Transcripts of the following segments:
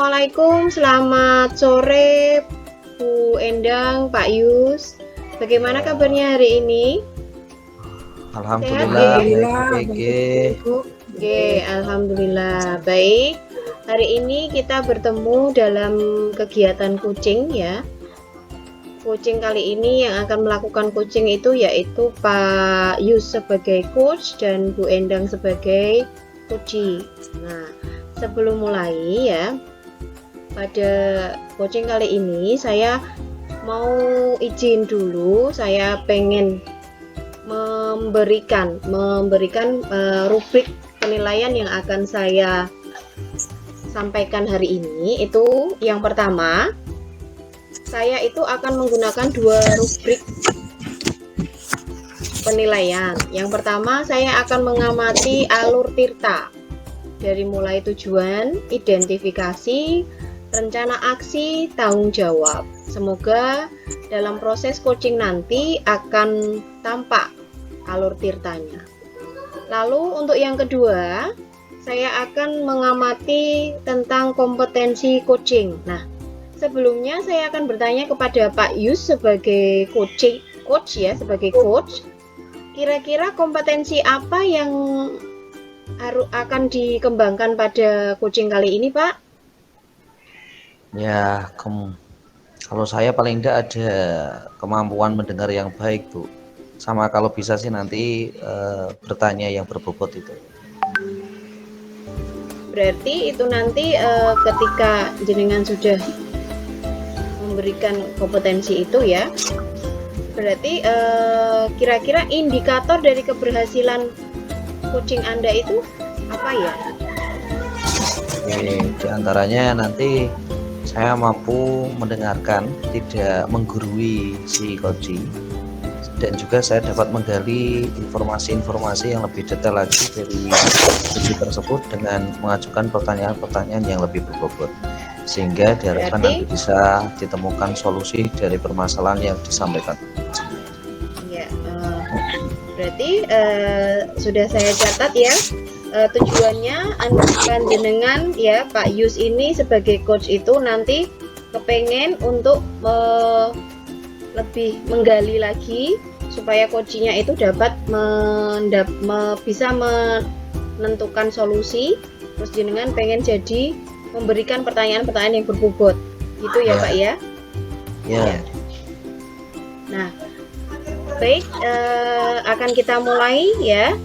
Assalamualaikum, selamat sore Bu Endang, Pak Yus. Bagaimana kabarnya hari ini? Alhamdulillah, Alhamdulillah, baik. Oke, alhamdulillah baik. Hari ini kita bertemu dalam kegiatan coaching ya. Coaching kali ini yang akan melakukan coaching itu yaitu Pak Yus sebagai coach dan Bu Endang sebagai coachee. Nah, sebelum mulai ya, pada coaching kali ini saya mau izin dulu, saya pengen memberikan rubrik penilaian yang akan saya sampaikan hari ini. Itu yang pertama, saya itu akan menggunakan dua rubrik penilaian. Yang pertama, saya akan mengamati alur Tirta dari mulai tujuan, identifikasi, rencana aksi, tanggung jawab. Semoga dalam proses coaching nanti akan tampak alur Tirtanya. Lalu untuk yang kedua, saya akan mengamati tentang kompetensi coaching. Nah, sebelumnya saya akan bertanya kepada Pak Yus sebagai coach ya, sebagai coach. Kira-kira kompetensi apa yang akan dikembangkan pada coaching kali ini, Pak? Ya, kalau saya paling tidak ada kemampuan mendengar yang baik, Bu. Sama kalau bisa sih nanti bertanya yang berbobot itu. Berarti itu nanti ketika jenengan sudah memberikan kompetensi itu ya, berarti kira-kira indikator dari keberhasilan coaching Anda itu apa ya? Oke, diantaranya nanti saya mampu mendengarkan, tidak menggurui si coaching, dan juga saya dapat menggali informasi-informasi yang lebih detail lagi dari coaching tersebut dengan mengajukan pertanyaan-pertanyaan yang lebih berbobot, sehingga diharapkan nanti bisa ditemukan solusi dari permasalahan yang disampaikan. Ya, berarti sudah saya catat ya. Tujuannya akan jenengan ya Pak Yus ini sebagai coach itu nanti kepengen untuk lebih menggali lagi supaya coachingnya itu dapat bisa menentukan solusi. Terus jenengan pengen jadi memberikan pertanyaan-pertanyaan yang berbobot gitu ya Pak ya. Ya. Nah, baik, akan kita mulai ya.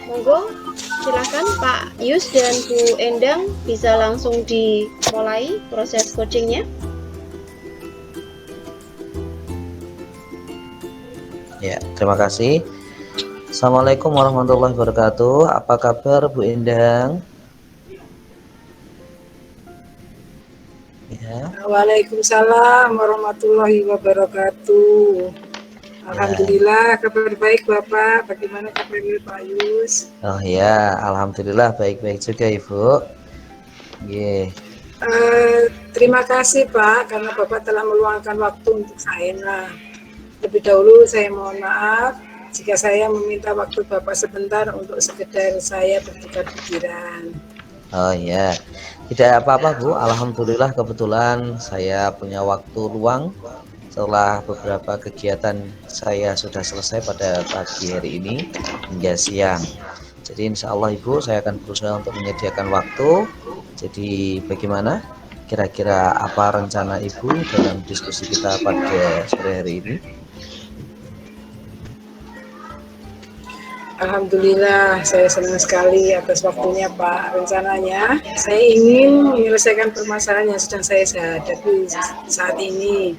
Monggo silakan Pak Yus dan Bu Endang bisa langsung dimulai proses coachingnya. Ya, terima kasih. Assalamualaikum warahmatullahi wabarakatuh. Apa kabar Bu Endang? Ya. Waalaikumsalam warahmatullahi wabarakatuh. Alhamdulillah, kabar baik Bapak. Bagaimana kabarnya Pak Yus? Oh ya, alhamdulillah baik-baik juga Ibu. Yeah. Terima kasih Pak karena Bapak telah meluangkan waktu untuk saya. Nah, lebih dahulu saya mohon maaf jika saya meminta waktu Bapak sebentar untuk sekedar saya bertukar pikiran. Oh ya, tidak apa-apa Bu. Alhamdulillah kebetulan saya punya waktu luang. Setelah beberapa kegiatan saya sudah selesai pada pagi hari ini hingga siang. Jadi insya Allah Ibu saya akan berusaha untuk menyediakan waktu. Jadi bagaimana kira-kira apa rencana Ibu dalam diskusi kita pada sore hari ini? Alhamdulillah saya senang sekali atas waktunya Pak. Rencananya saya ingin menyelesaikan permasalahan yang sedang saya hadapi saat ini,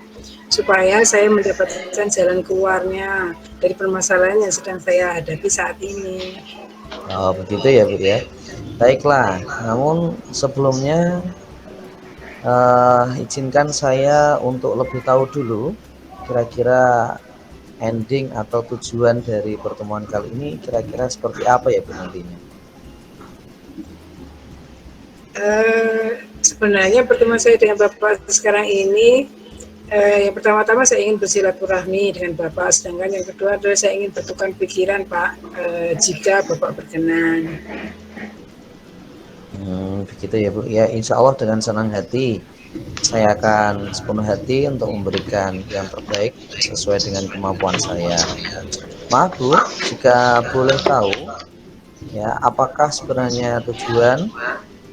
supaya saya mendapatkan jalan keluarnya dari permasalahan yang sedang saya hadapi saat ini. Oh begitu ya Bu ya. Baiklah, namun sebelumnya izinkan saya untuk lebih tahu dulu kira-kira ending atau tujuan dari pertemuan kali ini kira-kira seperti apa ya Bu nantinya? Sebenarnya pertemuan saya dengan Bapak sekarang ini, yang pertama-tama saya ingin bersilaturahmi dengan Bapak, sedangkan yang kedua adalah saya ingin bertukar pikiran Pak, jika Bapak berkenan. Begitu ya Bu. Ya insya Allah dengan senang hati saya akan sepenuh hati untuk memberikan yang terbaik sesuai dengan kemampuan saya. Maaf Bu, jika boleh tahu ya, apakah sebenarnya tujuan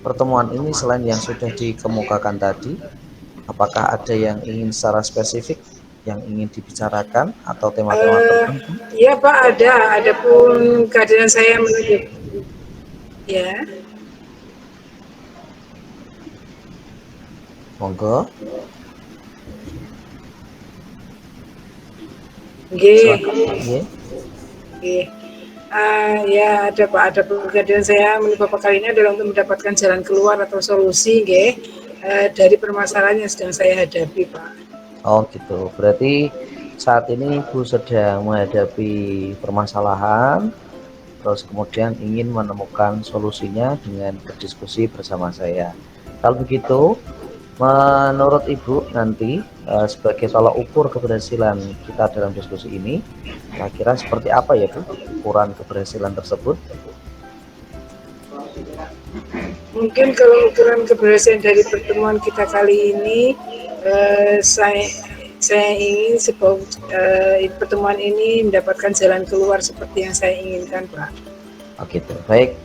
pertemuan ini selain yang sudah dikemukakan tadi, apakah ada yang ingin secara spesifik yang ingin dibicarakan atau tema-tema tertentu? Iya Pak, ada pun kehadiran saya menunjuk. Ya, Monggo, silakan. Nggih. Nggih. Ya ada Pak, ada kehadiran saya menurut Bapak kali ini adalah untuk mendapatkan jalan keluar atau solusi nggih, dari permasalahan yang sedang saya hadapi Pak. Oh gitu, berarti saat ini Ibu sedang menghadapi permasalahan, terus kemudian ingin menemukan solusinya dengan berdiskusi bersama saya. Kalau begitu, menurut Ibu nanti sebagai tolak ukur keberhasilan kita dalam diskusi ini, kira-kira seperti apa ya Bu ukuran keberhasilan tersebut? Mungkin kalau ukuran keberhasilan dari pertemuan kita kali ini, saya ingin pertemuan ini mendapatkan jalan keluar seperti yang saya inginkan Pak. Oh gitu, baik.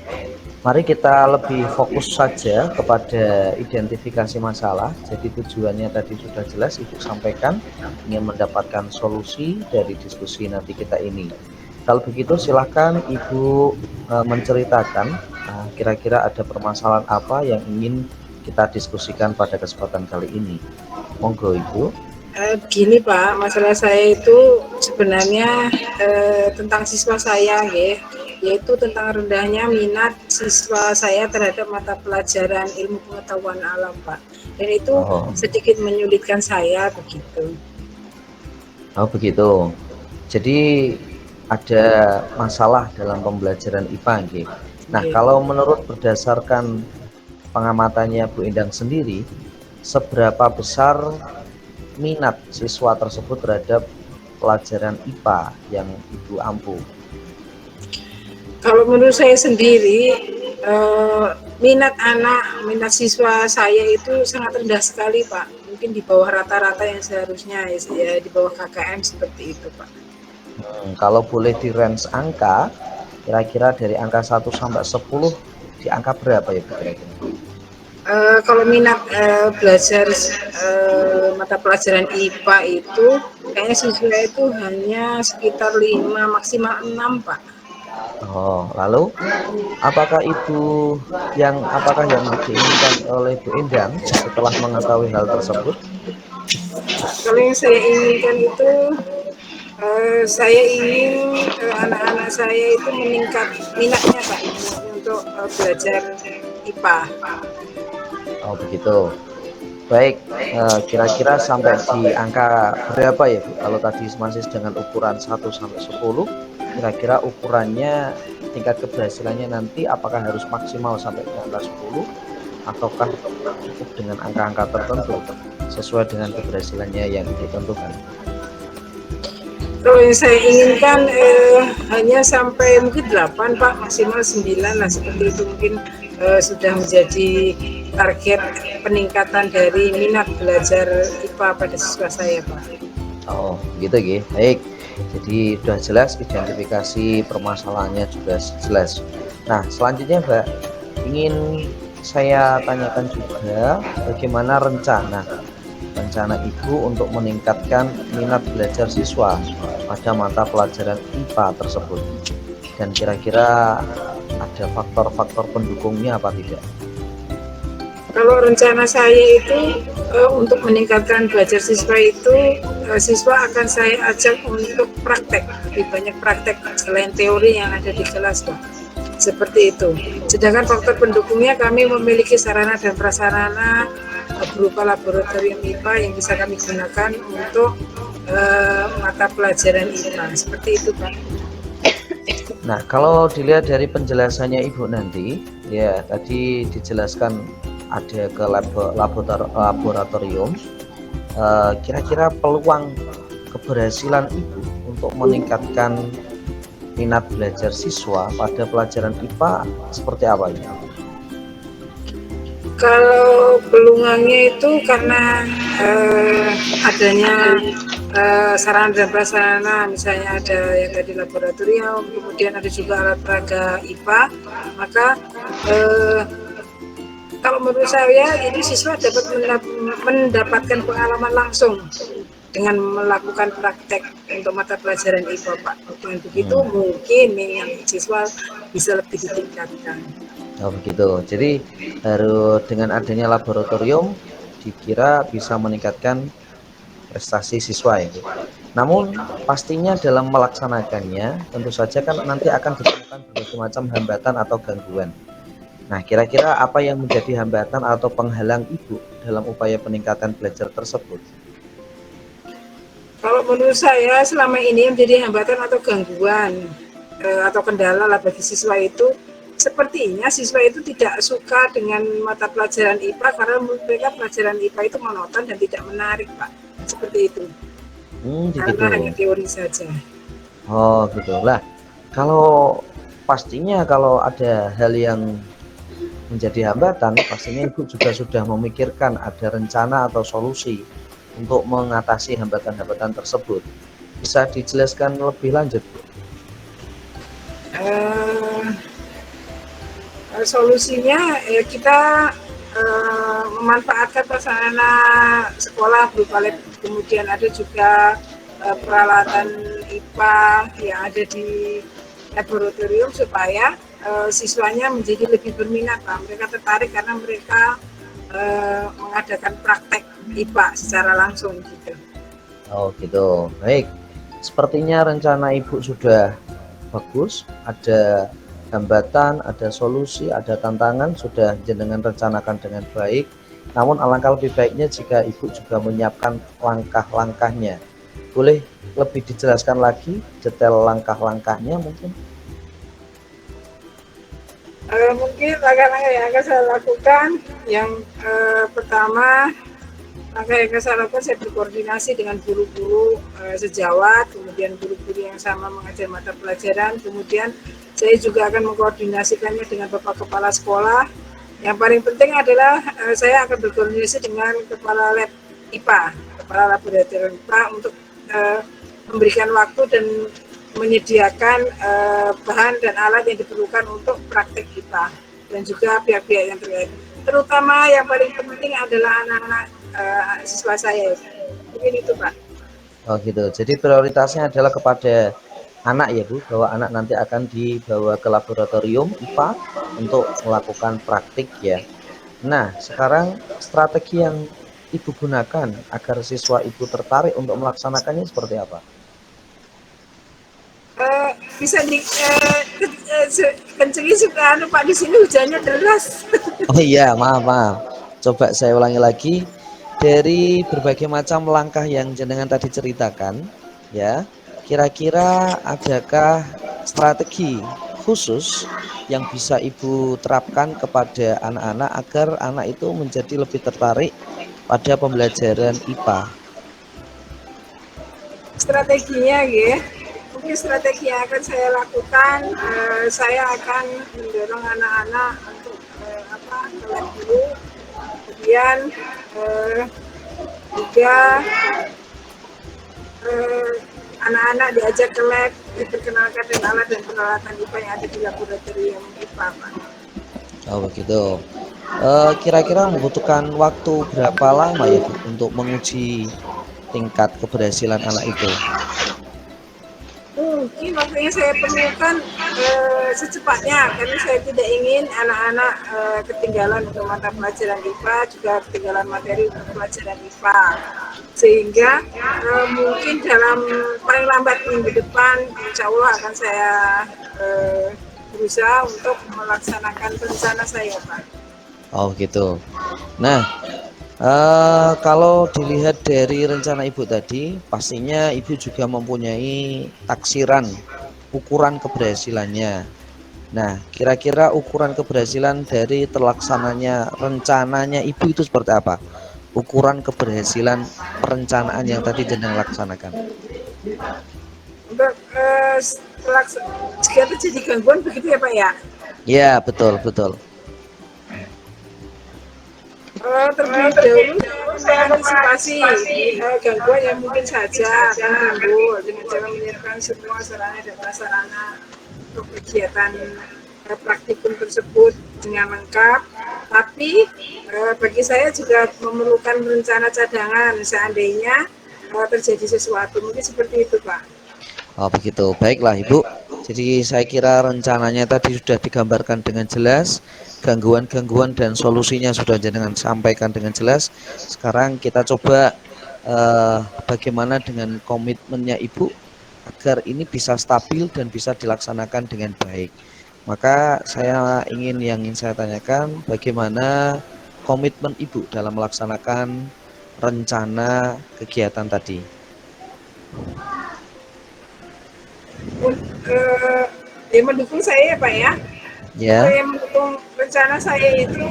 Mari kita lebih fokus saja kepada identifikasi masalah. Jadi tujuannya tadi sudah jelas Ibu sampaikan, ingin mendapatkan solusi dari diskusi nanti kita ini. Kalau begitu silakan Ibu menceritakan kira-kira ada permasalahan apa yang ingin kita diskusikan pada kesempatan kali ini. Monggo Ibu. Begini Pak, masalah saya itu sebenarnya tentang siswa saya nggih, yaitu tentang rendahnya minat siswa saya terhadap mata pelajaran ilmu pengetahuan alam Pak, dan itu sedikit menyulitkan saya begitu. Oh begitu, jadi ada masalah dalam pembelajaran IPA nggih. Nah kalau menurut berdasarkan pengamatannya Bu Endang sendiri, seberapa besar minat siswa tersebut terhadap pelajaran IPA yang Ibu ampu? Kalau menurut saya sendiri, minat siswa saya itu sangat rendah sekali Pak, mungkin di bawah rata-rata yang seharusnya, ya di bawah KKM seperti itu Pak. Kalau boleh di range angka, kira-kira dari angka 1 sampai 10 di angka berapa ya Bu kira-kira? Kalau minat belajar mata pelajaran IPA itu kayaknya siswa itu hanya sekitar 5 maksimal 6 Pak. Oh, lalu apakah yang diinginkan oleh Bu Endang setelah mengetahui hal tersebut? Kalau yang saya inginkan itu, saya ingin anak-anak saya itu meningkat minatnya Pak untuk belajar IPA. Oh begitu. Baik, kira-kira sampai di angka berapa ya Bu? Kalau tadi masih dengan ukuran 1 sampai 10, kira-kira ukurannya tingkat keberhasilannya nanti apakah harus maksimal sampai ke angka 10 ataukah cukup dengan angka-angka tertentu sesuai dengan keberhasilannya yang ditentukan? Kalau yang saya inginkan hanya sampai mungkin 8 Pak, maksimal 9 lah, seperti itu mungkin sudah menjadi target peningkatan dari minat belajar IPA pada siswa saya Pak. Oh gitu ya, baik. Jadi sudah jelas identifikasi permasalahannya juga jelas. Nah selanjutnya Mbak, ingin saya tanyakan juga bagaimana rencana Ibu untuk meningkatkan minat belajar siswa pada mata pelajaran IPA tersebut, dan kira-kira ada faktor-faktor pendukungnya apa tidak? Kalau rencana saya itu untuk meningkatkan belajar siswa itu, siswa akan saya ajak untuk praktek, lebih banyak praktek selain teori yang ada di kelas Pak. Seperti itu. Sedangkan faktor pendukungnya, kami memiliki sarana dan prasarana berupa laboratorium IPA yang bisa kami gunakan untuk mata pelajaran IPA. Seperti itu Pak. Nah kalau dilihat dari penjelasannya Ibu nanti, ya tadi dijelaskan ada ke laboratorium, kira-kira peluang keberhasilan Ibu untuk meningkatkan minat belajar siswa pada pelajaran IPA seperti apa ya? Kalau peluangnya itu karena adanya sarana dan prasarana, misalnya ada yang tadi laboratorium, kemudian ada juga alat peraga IPA, maka kalau menurut saya itu siswa dapat mendapatkan pengalaman langsung dengan melakukan praktek untuk mata pelajaran IPA, Pak. Dengan begitu mungkin yang siswa bisa lebih ditingkatkan. Oh begitu. Jadi harus dengan adanya laboratorium dikira bisa meningkatkan prestasi siswa ya. Namun pastinya dalam melaksanakannya tentu saja kan nanti akan ditemukan berbagai macam hambatan atau gangguan. Nah, kira-kira apa yang menjadi hambatan atau penghalang Ibu dalam upaya peningkatan belajar tersebut? Kalau menurut saya selama ini menjadi hambatan atau gangguan atau kendala lah bagi siswa itu, sepertinya siswa itu tidak suka dengan mata pelajaran IPA karena menurut mereka pelajaran IPA itu monoton dan tidak menarik, Pak. Seperti itu. Karena hanya teori saja. Oh gitu lah. Kalau pastinya kalau ada hal yang menjadi hambatan, pastinya Ibu juga sudah memikirkan ada rencana atau solusi untuk mengatasi hambatan-hambatan tersebut. Bisa dijelaskan lebih lanjut, Bu? Solusinya kita memanfaatkan prasarana sekolah berupa lab, kemudian ada juga peralatan IPA yang ada di laboratorium supaya siswanya menjadi lebih berminat, Pak. Mereka tertarik karena mereka mengadakan praktek IPA secara langsung gitu. Oh gitu. Baik. Sepertinya rencana Ibu sudah bagus, ada hambatan, ada solusi, ada tantangan, sudah jenengan rencanakan dengan baik. Namun alangkah lebih baiknya jika Ibu juga menyiapkan langkah-langkahnya. Boleh lebih dijelaskan lagi detail langkah-langkahnya mungkin? Mungkin langkah-langkah yang akan saya lakukan, yang pertama langkah yang akan saya lakukan, saya berkoordinasi dengan guru-guru sejawat, kemudian guru-guru yang sama mengajar mata pelajaran, kemudian saya juga akan mengkoordinasikannya dengan Bapak Kepala Sekolah. Yang paling penting adalah saya akan berkoordinasi dengan Kepala Lab IPA, Kepala Laboratorium IPA untuk memberikan waktu dan menyediakan bahan dan alat yang diperlukan untuk praktek IPA dan juga pihak-pihak yang terkait. Terutama yang paling penting adalah anak-anak siswa saya. Mungkin itu, Pak. Oh gitu. Jadi prioritasnya adalah kepada anak ya Bu, bahwa anak nanti akan dibawa ke laboratorium IPA untuk melakukan praktik ya. Nah, sekarang strategi yang Ibu gunakan agar siswa Ibu tertarik untuk melaksanakannya seperti apa? Bisa kencengin supaya Pak, di sini hujannya deras. Oh iya, maaf. Coba saya ulangi lagi. Dari berbagai macam langkah yang jenengan tadi ceritakan, ya, kira-kira adakah strategi khusus yang bisa Ibu terapkan kepada anak-anak agar anak itu menjadi lebih tertarik pada pembelajaran IPA? Strateginya ya, mungkin strategi yang akan saya lakukan, saya akan mendorong anak-anak untuk ke lab dulu, kemudian juga anak-anak diajak ke lab, diperkenalkan dengan alat dan peralatan IPA yang ada di laboratorium IPA, Pak. Oh begitu. Kira-kira membutuhkan waktu berapa lama ya Bu untuk menguji tingkat keberhasilan anak itu? Mungkin waktunya saya perlukan secepatnya, karena saya tidak ingin anak-anak ketinggalan untuk mata pelajaran IPA, juga ketinggalan materi untuk pelajaran IPA. Sehingga mungkin dalam paling lambat minggu depan, insya Allah akan saya berusaha untuk melaksanakan rencana saya, Pak. Oh gitu. Nah, kalau dilihat dari rencana Ibu tadi, pastinya Ibu juga mempunyai taksiran ukuran keberhasilannya. Nah, kira-kira ukuran keberhasilan dari terlaksananya rencananya Ibu itu seperti apa? Ukuran keberhasilan perencanaan yang tadi jenengan laksanakan. Untuk jika terjadi gangguan begitu ya, Pak ya? Ya, betul. Terlebih dahulu saya akan mengantisipasi gangguan yang mungkin saja akan timbul dengan cara menyiapkan semua sarana dan prasarana untuk kegiatan praktikum tersebut dengan lengkap. Tapi bagi saya juga memerlukan rencana cadangan seandainya terjadi sesuatu. Mungkin seperti itu, Pak. Oh begitu, baiklah Ibu. Jadi saya kira rencananya tadi sudah digambarkan dengan jelas, gangguan-gangguan dan solusinya sudah jenengan sampaikan dengan jelas. Sekarang kita coba bagaimana dengan komitmennya Ibu agar ini bisa stabil dan bisa dilaksanakan dengan baik. Maka yang ingin saya tanyakan, bagaimana komitmen Ibu dalam melaksanakan rencana kegiatan tadi? Yang mendukung saya ya Pak ya. Ya. Yang mendukung rencana saya itu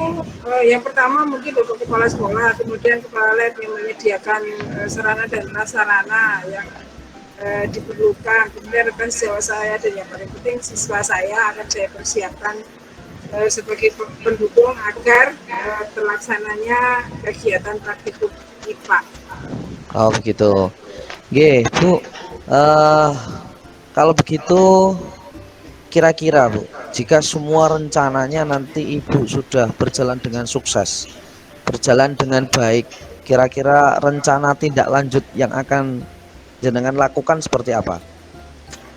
yang pertama mungkin Bapak Kepala Sekolah, kemudian Kepala Lab yang menyediakan sarana dan prasarana yang diperlukan, kemudian rekan sejawat saya, dan yang paling penting siswa saya akan saya persiapkan sebagai pendukung agar terlaksananya kegiatan praktikum IPA. Oh begitu. Oke, Bu. Kalau begitu, kira-kira Bu, jika semua rencananya nanti Ibu sudah berjalan dengan sukses, berjalan dengan baik, kira-kira rencana tindak lanjut yang akan jenengan lakukan seperti apa?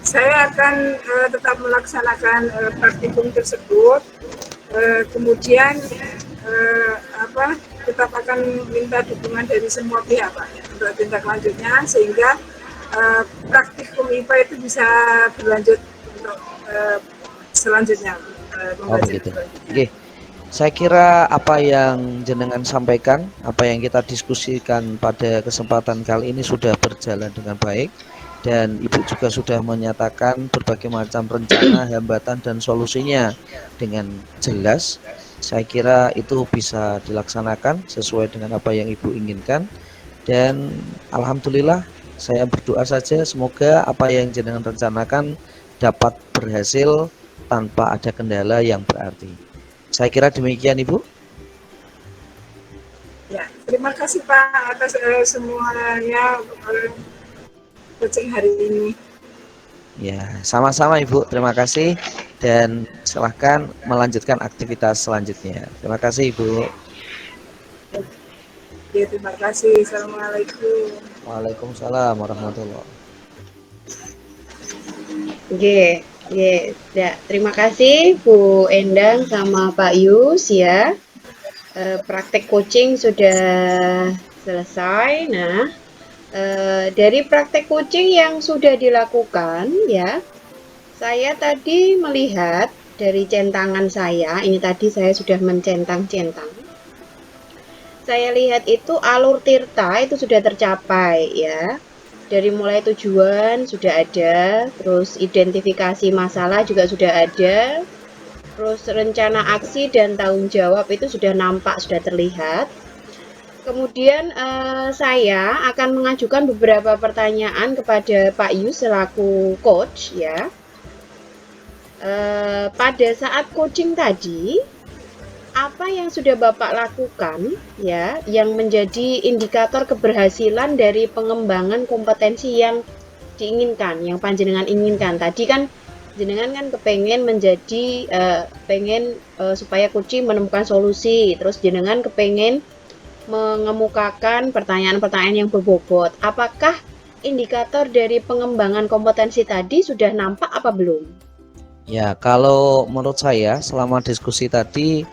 Saya akan tetap melaksanakan praktikum tersebut, kemudian tetap akan minta dukungan dari semua pihak Pak untuk tindak lanjutnya sehingga praktikum IPA itu bisa berlanjut untuk selanjutnya. Oh begitu. Oke. Saya kira apa yang jenengan sampaikan, apa yang kita diskusikan pada kesempatan kali ini sudah berjalan dengan baik, dan Ibu juga sudah menyatakan berbagai macam rencana, hambatan dan solusinya dengan jelas. Saya kira itu bisa dilaksanakan sesuai dengan apa yang Ibu inginkan, dan alhamdulillah saya berdoa saja semoga apa yang jenengan rencanakan dapat berhasil tanpa ada kendala yang berarti. Saya kira demikian Ibu. Ya, terima kasih Pak atas semuanya coaching hari ini. Ya, sama-sama Ibu. Terima kasih dan silahkan melanjutkan aktivitas selanjutnya. Terima kasih Ibu. Ya, terima kasih. Assalamualaikum. Waalaikumsalam warahmatullahi. Oke, ya, terima kasih Bu Endang sama Pak Yus ya. Praktek coaching sudah selesai. Nah, dari praktek coaching yang sudah dilakukan ya, saya tadi melihat dari centangan saya, ini tadi saya sudah mencentang-centang. Saya lihat itu alur tirta itu sudah tercapai ya. Dari mulai tujuan sudah ada, terus identifikasi masalah juga sudah ada, terus rencana aksi dan tanggung jawab itu sudah nampak, sudah terlihat. Kemudian saya akan mengajukan beberapa pertanyaan kepada Pak Yus selaku coach ya. Pada saat coaching tadi, apa yang sudah Bapak lakukan ya yang menjadi indikator keberhasilan dari pengembangan kompetensi yang diinginkan, yang panjenengan inginkan? Tadi kan jenengan kan kepengen menjadi supaya coaching menemukan solusi, terus jenengan kepengen mengemukakan pertanyaan-pertanyaan yang berbobot. Apakah indikator dari pengembangan kompetensi tadi sudah nampak apa belum? Ya, kalau menurut saya selama diskusi tadi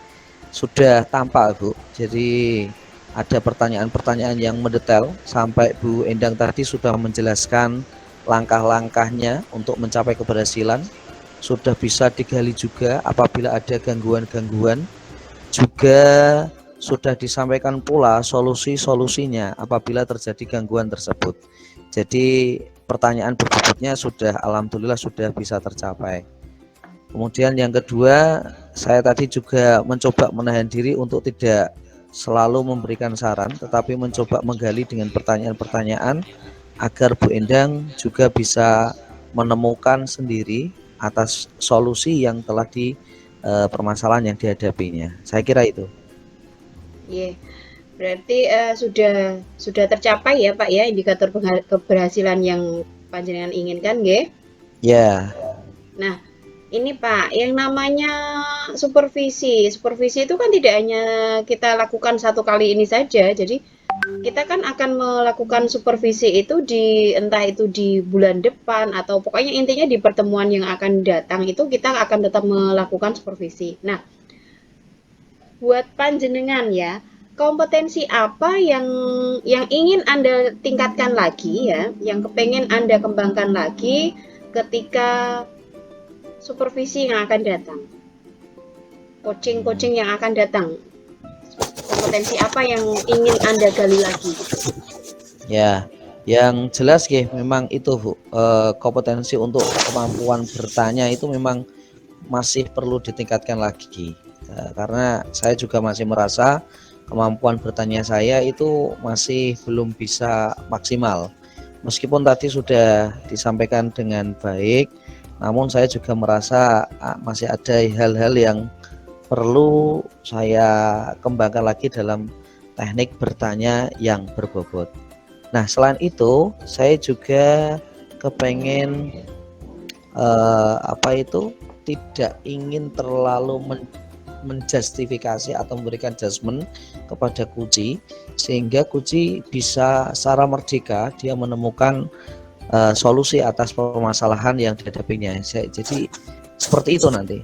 sudah tampak Bu. Jadi ada pertanyaan-pertanyaan yang mendetail sampai Bu Endang tadi sudah menjelaskan langkah-langkahnya untuk mencapai keberhasilan. Sudah bisa digali juga apabila ada gangguan-gangguan. Juga sudah disampaikan pula solusi-solusinya apabila terjadi gangguan tersebut. Jadi pertanyaan berbobotnya sudah alhamdulillah sudah bisa tercapai. Kemudian yang kedua, saya tadi juga mencoba menahan diri untuk tidak selalu memberikan saran, tetapi mencoba menggali dengan pertanyaan-pertanyaan agar Bu Endang juga bisa menemukan sendiri atas solusi yang telah permasalahan yang dihadapinya. Saya kira itu. Yeah. Berarti sudah tercapai ya Pak ya indikator keberhasilan yang panjenengan inginkan, nggih? Ya, Nah, ini Pak, yang namanya supervisi. Supervisi itu kan tidak hanya kita lakukan satu kali ini saja. Jadi kita kan akan melakukan supervisi itu entah itu di bulan depan atau pokoknya intinya di pertemuan yang akan datang itu kita akan tetap melakukan supervisi. Nah, buat panjenengan ya, kompetensi apa yang ingin Anda tingkatkan lagi ya, yang kepengen Anda kembangkan lagi ketika supervisi yang akan datang, coaching-coaching yang akan datang, kompetensi apa yang ingin Anda gali lagi? ya. Yang jelas memang itu Bu, kompetensi untuk kemampuan bertanya itu memang masih perlu ditingkatkan lagi. Karena saya juga masih merasa kemampuan bertanya saya itu masih belum bisa maksimal. Meskipun tadi sudah disampaikan dengan baik, namun saya juga merasa masih ada hal-hal yang perlu saya kembangkan lagi dalam teknik bertanya yang berbobot. Nah, selain itu saya juga kepengen tidak ingin terlalu menjustifikasi atau memberikan judgement kepada Kuci, sehingga Kuci bisa secara merdeka dia menemukan solusi atas permasalahan yang dihadapinya. Jadi seperti itu nanti.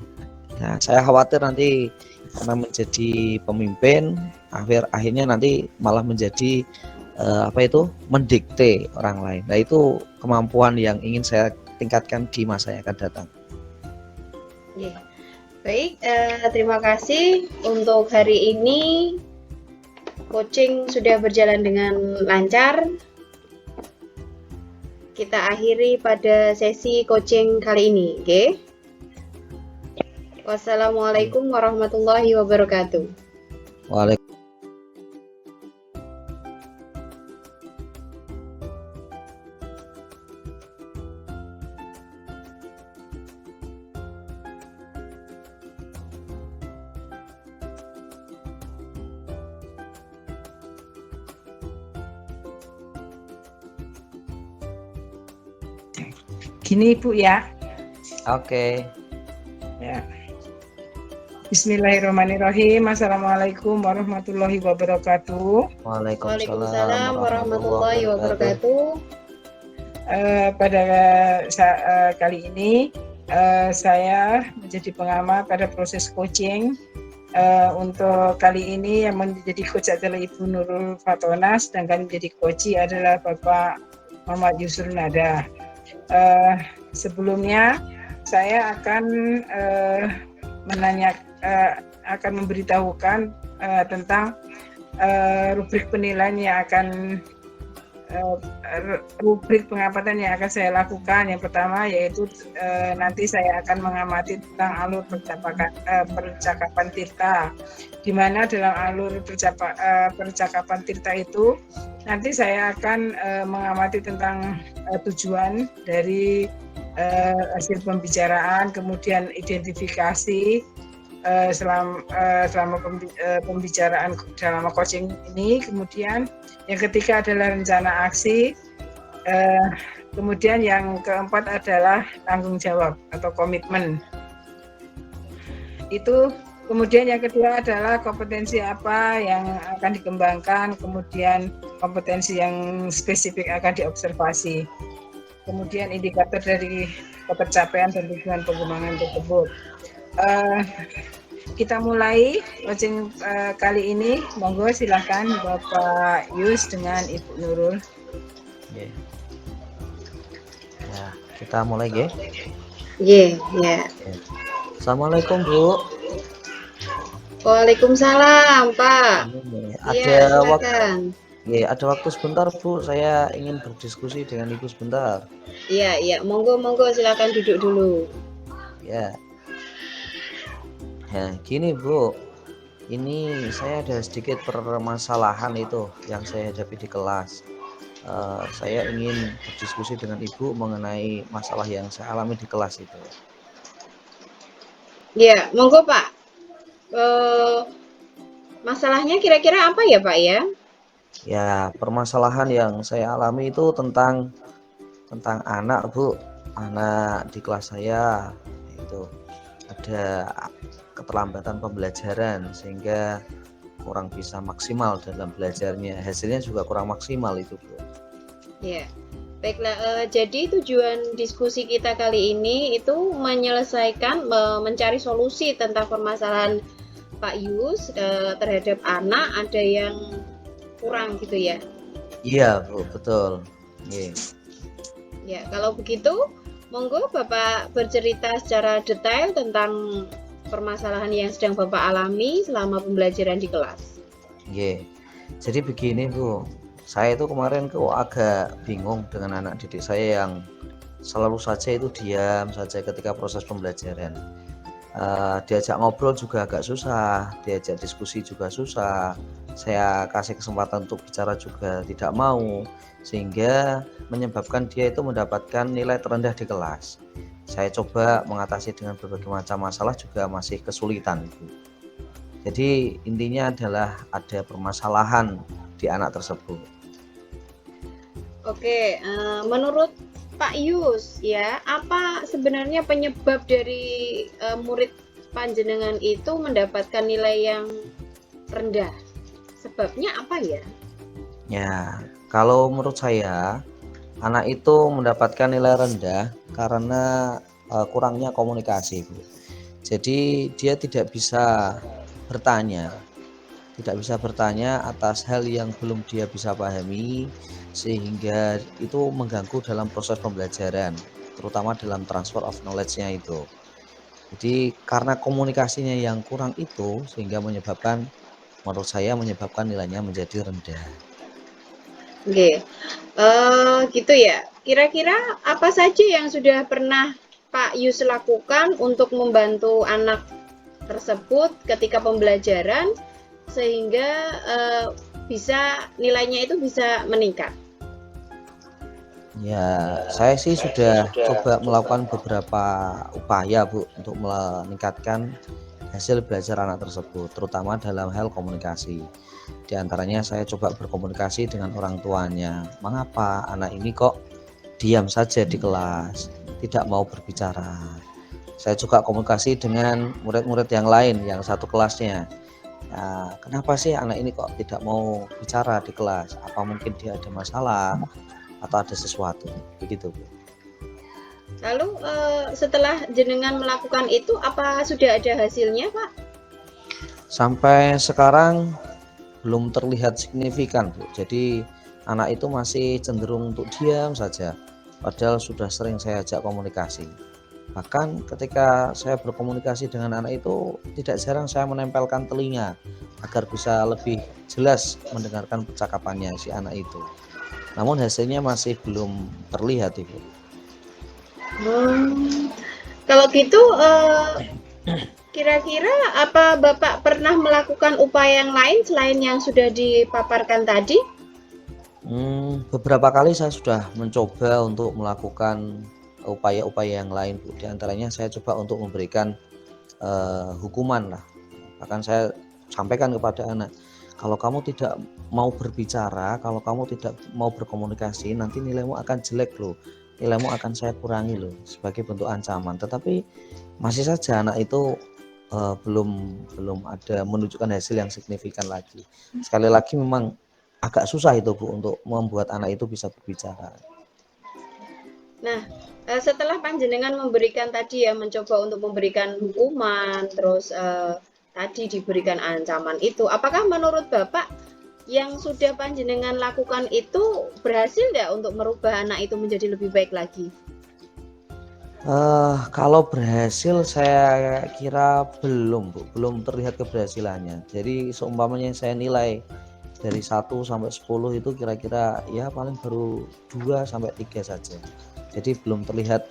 Nah, saya khawatir nanti karena menjadi pemimpin akhirnya nanti malah menjadi mendikte orang lain. Nah, itu kemampuan yang ingin saya tingkatkan di masa yang akan datang. Yeah. Baik, terima kasih untuk hari ini. Coaching sudah berjalan dengan lancar. Kita akhiri pada sesi coaching kali ini, oke? Wassalamualaikum warahmatullahi wabarakatuh. Waalaikumsalam. Gini Bu ya. Oke. Ya. Bismillahirrahmanirrahim. Assalamualaikum warahmatullahi wabarakatuh. Waalaikumsalam warahmatullahi wabarakatuh. Pada kali ini saya menjadi pengamat pada proses coaching. Untuk kali ini yang menjadi coach adalah Ibu Nurul Fatona, sedangkan menjadi coach adalah Bapak Muhammad Yusrul Nada. Sebelumnya saya akan akan memberitahukan tentang rubrik penilaian yang akan rubrik pengamatan yang akan saya lakukan. Yang pertama yaitu nanti saya akan mengamati tentang alur percakapan Tirta, di mana dalam alur percakapan Tirta itu nanti saya akan mengamati tentang tujuan dari hasil pembicaraan, kemudian identifikasi selama pembicaraan dalam coaching ini, kemudian yang ketiga adalah rencana aksi, kemudian yang keempat adalah tanggung jawab atau komitmen. Itu kemudian yang kedua adalah kompetensi apa yang akan dikembangkan, kemudian kompetensi yang spesifik akan diobservasi, kemudian indikator dari ketercapaian dan tujuan pengembangan tersebut. Kita mulai coaching kali ini. Monggo silakan Bapak Yus dengan Ibu Nurul. Ya, kita mulai Yeah. Assalamualaikum Bu. Waalaikumsalam Pak. Ada waktu sebentar Bu, saya ingin berdiskusi dengan Ibu sebentar. Iya, monggo silakan duduk dulu. Ya. Ya, gini Bu, ini saya ada sedikit permasalahan itu yang saya hadapi di kelas. Saya ingin berdiskusi dengan Ibu mengenai masalah yang saya alami di kelas itu. Ya, monggo Pak. Masalahnya kira-kira apa ya Pak ya? Ya, permasalahan yang saya alami itu tentang anak, Bu. Anak di kelas saya itu ada keterlambatan pembelajaran sehingga kurang bisa maksimal dalam belajarnya. Hasilnya juga kurang maksimal itu, Bu. Ya, baiklah. Jadi tujuan diskusi kita kali ini itu menyelesaikan, mencari solusi tentang permasalahan Pak Yus terhadap anak ada yang kurang gitu ya. Iya, Bu, betul. Iya. Ya, kalau begitu, monggo Bapak bercerita secara detail tentang permasalahan yang sedang Bapak alami selama pembelajaran di kelas. Iya. Jadi begini, Bu. Saya itu kemarin kok agak bingung dengan anak didik saya yang selalu saja itu diam saja ketika proses pembelajaran. Diajak ngobrol juga agak susah, diajak diskusi juga susah. Saya kasih kesempatan untuk bicara juga tidak mau, sehingga menyebabkan dia itu mendapatkan nilai terendah di kelas. Saya coba mengatasi dengan berbagai macam masalah juga masih kesulitan, Bu. Jadi intinya adalah ada permasalahan di anak tersebut. Oke, menurut Pak Yus ya, apa sebenarnya penyebab dari murid panjenengan itu mendapatkan nilai yang rendah? Sebabnya apa ya? Ya, kalau menurut saya anak itu mendapatkan nilai rendah karena kurangnya komunikasi, Bu. Jadi dia tidak bisa bertanya atas hal yang belum dia bisa pahami, sehingga itu mengganggu dalam proses pembelajaran, terutama dalam transfer of knowledge-nya itu. Jadi karena komunikasinya yang kurang itu sehingga menurut saya menyebabkan nilainya menjadi rendah. Oke, gitu ya. Kira-kira apa saja yang sudah pernah Pak Yus lakukan untuk membantu anak tersebut ketika pembelajaran sehingga bisa nilainya itu bisa meningkat? Ya, saya sih sudah coba melakukan beberapa upaya, Bu, untuk meningkatkan hasil belajar anak tersebut, terutama dalam hal komunikasi. Di antaranya saya coba berkomunikasi dengan orang tuanya. Mengapa anak ini kok diam saja di kelas, tidak mau berbicara? Saya juga komunikasi dengan murid-murid yang lain yang satu kelasnya. Nah, kenapa sih anak ini kok tidak mau bicara di kelas? Apa mungkin dia ada masalah atau ada sesuatu? Begitu, Bu. Lalu setelah jenengan melakukan itu, apa sudah ada hasilnya, Pak? Sampai sekarang belum terlihat signifikan, Bu. Jadi anak itu masih cenderung untuk diam saja, padahal sudah sering saya ajak komunikasi. Bahkan ketika saya berkomunikasi dengan anak itu, tidak jarang saya menempelkan telinga agar bisa lebih jelas mendengarkan percakapannya si anak itu. Namun hasilnya masih belum terlihat, Ibu. Kalau gitu, kira-kira apa Bapak pernah melakukan upaya yang lain selain yang sudah dipaparkan tadi? Beberapa kali saya sudah mencoba untuk melakukan upaya-upaya yang lain, Bu. Di antaranya saya coba untuk memberikan hukuman lah. Bahkan saya sampaikan kepada anak, kalau kamu tidak mau berbicara, kalau kamu tidak mau berkomunikasi, nanti nilaimu akan jelek loh. Nilaimu akan saya kurangi loh, sebagai bentuk ancaman. Tetapi masih saja anak itu belum ada menunjukkan hasil yang signifikan lagi. Sekali lagi memang agak susah itu, Bu, untuk membuat anak itu bisa berbicara. Nah, setelah panjenengan memberikan tadi ya, mencoba untuk memberikan hukuman, terus tadi diberikan ancaman itu, apakah menurut Bapak yang sudah panjenengan lakukan itu berhasil nggak untuk merubah anak itu menjadi lebih baik lagi? Kalau berhasil saya kira belum, Bu. Belum terlihat keberhasilannya. Jadi seumpamanya saya nilai dari 1 sampai 10 itu kira-kira ya paling baru 2 sampai 3 saja. Jadi belum terlihat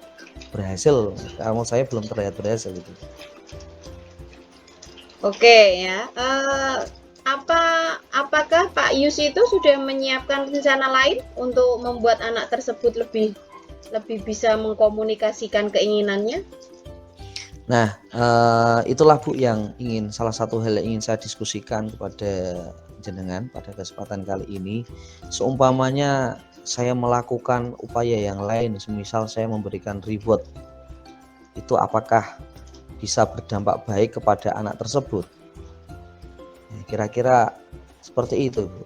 berhasil. Kalau saya belum terlihat berhasil itu. Oke ya. Apakah Pak Yus itu sudah menyiapkan rencana lain untuk membuat anak tersebut lebih bisa mengkomunikasikan keinginannya? Nah, itulah Bu yang salah satu hal yang ingin saya diskusikan kepada jenengan pada kesempatan kali ini. Seumpamanya saya melakukan upaya yang lain, semisal saya memberikan reward, itu apakah bisa berdampak baik kepada anak tersebut? Kira-kira seperti itu, Bu.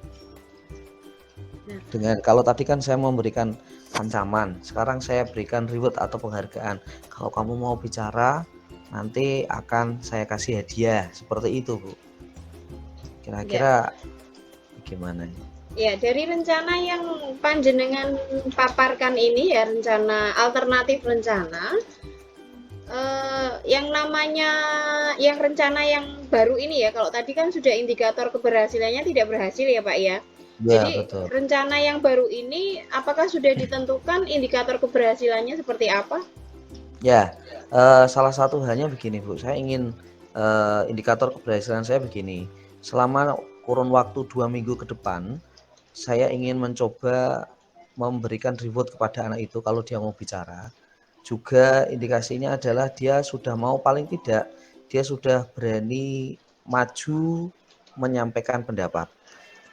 Dengan kalau tadi kan saya memberikan ancaman, sekarang saya berikan reward atau penghargaan. Kalau kamu mau bicara, nanti akan saya kasih hadiah, seperti itu, Bu. Kira-kira gimana? Ya, dari rencana yang panjenengan paparkan ini ya, rencana alternatif rencana, yang namanya yang rencana yang baru ini ya, kalau tadi kan sudah indikator keberhasilannya tidak berhasil ya Pak ya. Ya, Jadi betul. rencana yang baru ini apakah sudah ditentukan indikator keberhasilannya seperti apa? Ya, salah satu halnya begini Bu, saya ingin indikator keberhasilan saya begini, selama kurun waktu 2 minggu ke depan, saya ingin mencoba memberikan reward kepada anak itu kalau dia mau bicara. Juga indikasinya adalah dia sudah mau, paling tidak dia sudah berani maju menyampaikan pendapat,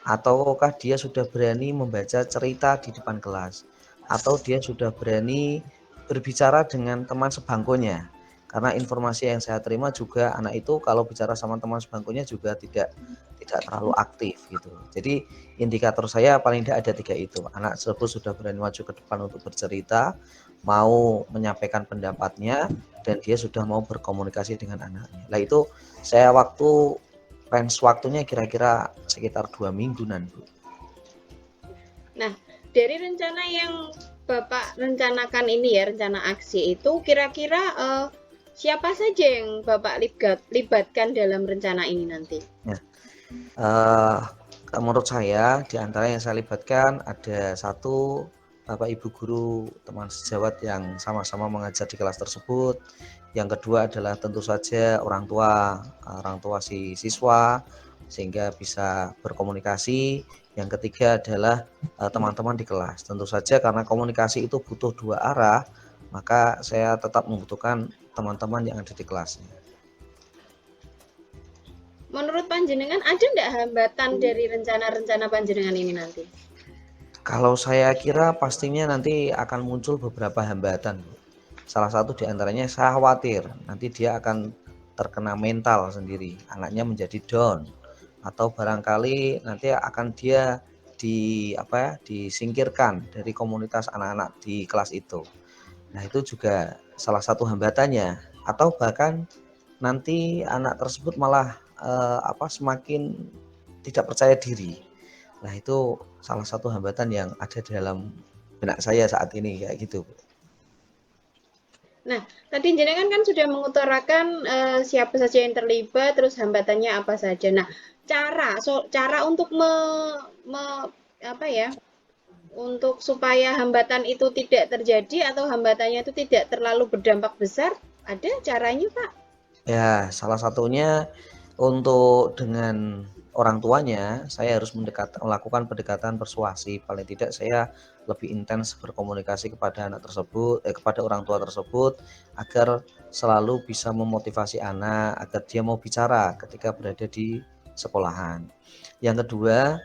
ataukah dia sudah berani membaca cerita di depan kelas, atau dia sudah berani berbicara dengan teman sebangkunya. Karena informasi yang saya terima juga anak itu kalau bicara sama teman sebangkunya juga tidak terlalu aktif gitu. Jadi indikator saya paling tidak ada 3 itu. Anak tersebut sudah berani maju ke depan untuk bercerita, mau menyampaikan pendapatnya, dan dia sudah mau berkomunikasi dengan anaknya. Nah itu saya range waktunya kira-kira sekitar 2 mingguan, Bu. Nah, dari rencana yang Bapak rencanakan ini ya, rencana aksi itu kira-kira siapa saja yang Bapak libatkan dalam rencana ini nanti? Ya, menurut saya di antara yang saya libatkan ada 1 Bapak Ibu guru teman sejawat yang sama-sama mengajar di kelas tersebut. Yang kedua adalah tentu saja orang tua si siswa sehingga bisa berkomunikasi. Yang ketiga adalah teman-teman di kelas. Tentu saja karena komunikasi itu butuh 2 arah, maka saya tetap membutuhkan teman-teman yang ada di kelasnya. Menurut panjenengan ada nggak hambatan dari rencana-rencana panjenengan ini nanti? Kalau saya kira pastinya nanti akan muncul beberapa hambatan, Bu. Salah satu di antaranya saya khawatir nanti dia akan terkena mental sendiri, anaknya menjadi down, atau barangkali nanti akan dia disingkirkan dari komunitas anak-anak di kelas itu. Nah, itu juga salah satu hambatannya, atau bahkan nanti anak tersebut malah semakin tidak percaya diri. Nah, itu salah satu hambatan yang ada dalam benak saya saat ini kayak gitu. Nah, tadi jenengan kan sudah mengutarakan siapa saja yang terlibat, terus hambatannya apa saja. Nah, cara untuk apa ya? Untuk supaya hambatan itu tidak terjadi atau hambatannya itu tidak terlalu berdampak besar, ada caranya, Pak? Ya, salah satunya untuk dengan orang tuanya, saya harus melakukan pendekatan persuasi. Paling tidak saya lebih intens berkomunikasi kepada kepada orang tua tersebut agar selalu bisa memotivasi anak agar dia mau bicara ketika berada di sekolahan. Yang kedua,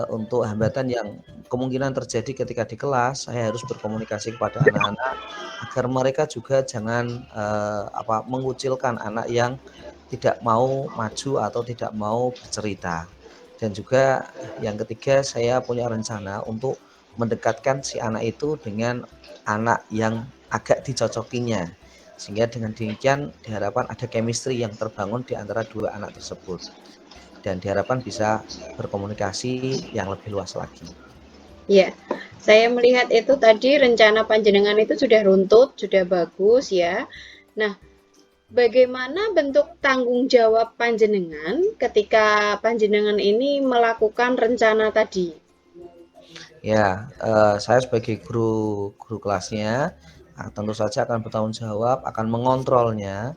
untuk hambatan yang kemungkinan terjadi ketika di kelas, saya harus berkomunikasi kepada anak-anak agar mereka juga jangan mengucilkan anak yang tidak mau maju atau tidak mau bercerita. Dan juga yang ketiga, saya punya rencana untuk mendekatkan si anak itu dengan anak yang agak dicocokinya. Sehingga dengan demikian diharapkan ada chemistry yang terbangun di antara 2 anak tersebut. Dan diharapkan bisa berkomunikasi yang lebih luas lagi. Ya, saya melihat itu tadi rencana panjenengan itu sudah runtut, sudah bagus ya. Nah, bagaimana bentuk tanggung jawab panjenengan ketika panjenengan ini melakukan rencana tadi? Ya, saya sebagai guru kelasnya tentu saja akan bertanggung jawab, akan mengontrolnya.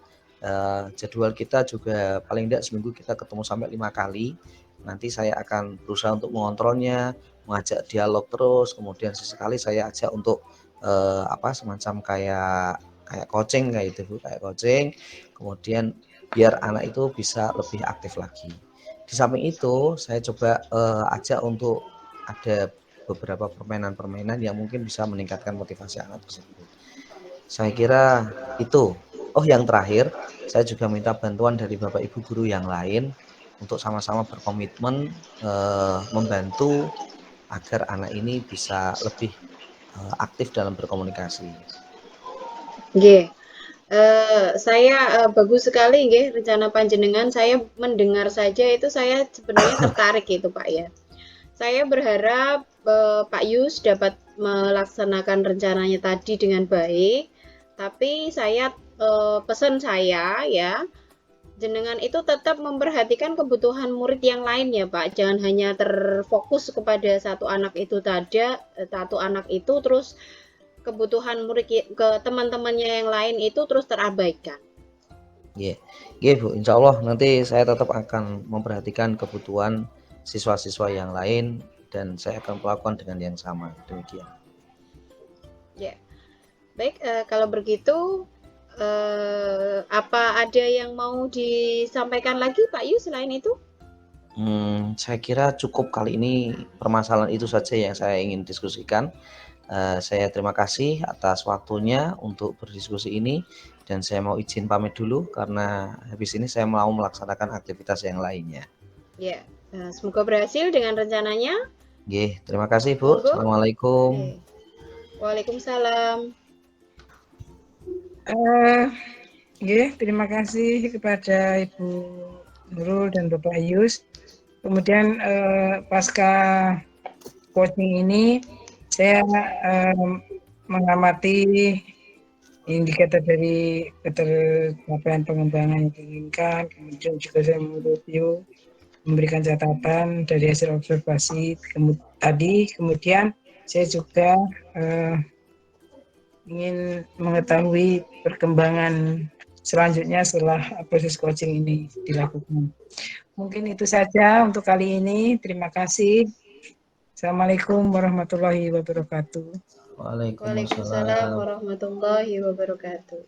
Jadwal kita juga paling tidak seminggu kita ketemu sampai 5 kali. Nanti saya akan berusaha untuk mengontrolnya, mengajak dialog terus, kemudian sesekali saya ajak untuk semacam kayak kayak coaching kayak itu Bu, kayak coaching, kemudian biar anak itu bisa lebih aktif lagi. Di samping itu saya coba ajak untuk ada beberapa permainan-permainan yang mungkin bisa meningkatkan motivasi anak tersebut. Saya kira itu. Oh, yang terakhir, saya juga minta bantuan dari Bapak Ibu guru yang lain untuk sama-sama berkomitmen membantu agar anak ini bisa lebih aktif dalam berkomunikasi. Nggih. Saya bagus sekali nggih rencana panjenengan. Saya mendengar saja itu saya sebenarnya tertarik itu Pak ya. Saya berharap Pak Yus dapat melaksanakan rencananya tadi dengan baik. Tapi saya pesan saya ya, jenengan itu tetap memperhatikan kebutuhan murid yang lain ya Pak. Jangan hanya terfokus kepada satu anak itu terus kebutuhan murid ke teman-temannya yang lain itu terus terabaikan. Yeah. Yeah, Bu, insya Allah nanti saya tetap akan memperhatikan kebutuhan siswa-siswa yang lain dan saya akan melakukan dengan yang sama. Demikian. Ya, baik. Kalau begitu, apa ada yang mau disampaikan lagi Pak Yu selain itu? Saya kira cukup kali ini, permasalahan itu saja yang saya ingin diskusikan. Saya terima kasih atas waktunya untuk berdiskusi ini dan saya mau izin pamit dulu karena habis ini saya mau melaksanakan aktivitas yang lainnya. Ya, semoga berhasil dengan rencananya. Nggih, terima kasih Bu. Assalamualaikum. Waalaikumsalam. Terima kasih kepada Ibu Nurul dan Bapak Yus. Kemudian pasca coaching ini saya mengamati indikator dari ketercapaian pengembangan yang diinginkan. Kemudian juga saya mereview, memberikan catatan dari hasil observasi tadi. Kemudian saya juga ingin mengetahui perkembangan selanjutnya setelah proses coaching ini dilakukan. Mungkin itu saja untuk kali ini. Terima kasih. Assalamualaikum warahmatullahi wabarakatuh. Waalaikumsalam warahmatullahi wabarakatuh.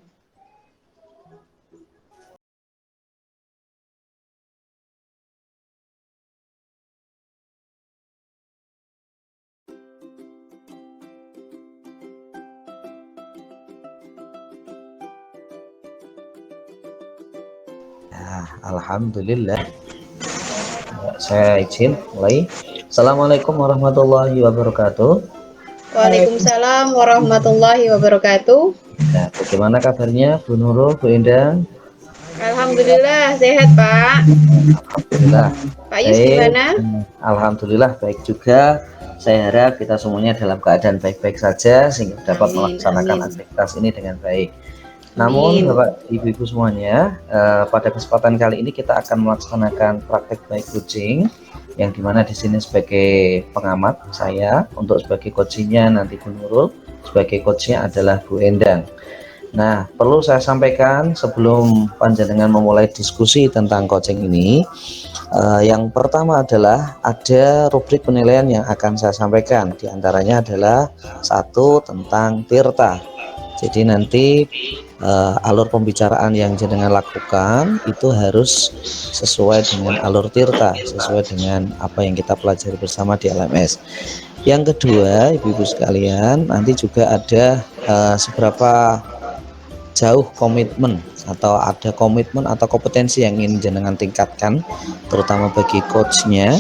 Alhamdulillah. Saya izin mulai. Assalamualaikum warahmatullahi wabarakatuh. Waalaikumsalam warahmatullahi wabarakatuh. Nah, bagaimana kabarnya Bu Nurul, Bu Endang? Alhamdulillah sehat Pak. Alhamdulillah. Pak Yus gimana? Alhamdulillah baik juga. Saya harap kita semuanya dalam keadaan baik-baik saja sehingga dapat melaksanakan aktivitas ini dengan baik. Namun Bapak Ibu-Ibu semuanya, pada kesempatan kali ini kita akan melaksanakan praktek baik coaching yang dimana di sini sebagai pengamat saya, untuk sebagai coachingnya nanti Bu Nurul, sebagai coachnya adalah Bu Endang. Nah, perlu saya sampaikan sebelum panjenengan memulai diskusi tentang coaching ini, yang pertama adalah ada rubrik penilaian yang akan saya sampaikan. Di antaranya adalah satu tentang tirta. Jadi nanti alur pembicaraan yang jenengan lakukan itu harus sesuai dengan alur tirta, sesuai dengan apa yang kita pelajari bersama di LMS. Yang kedua, ibu-ibu sekalian, nanti juga ada seberapa jauh komitmen atau ada komitmen atau kompetensi yang ingin jenengan tingkatkan, terutama bagi coachnya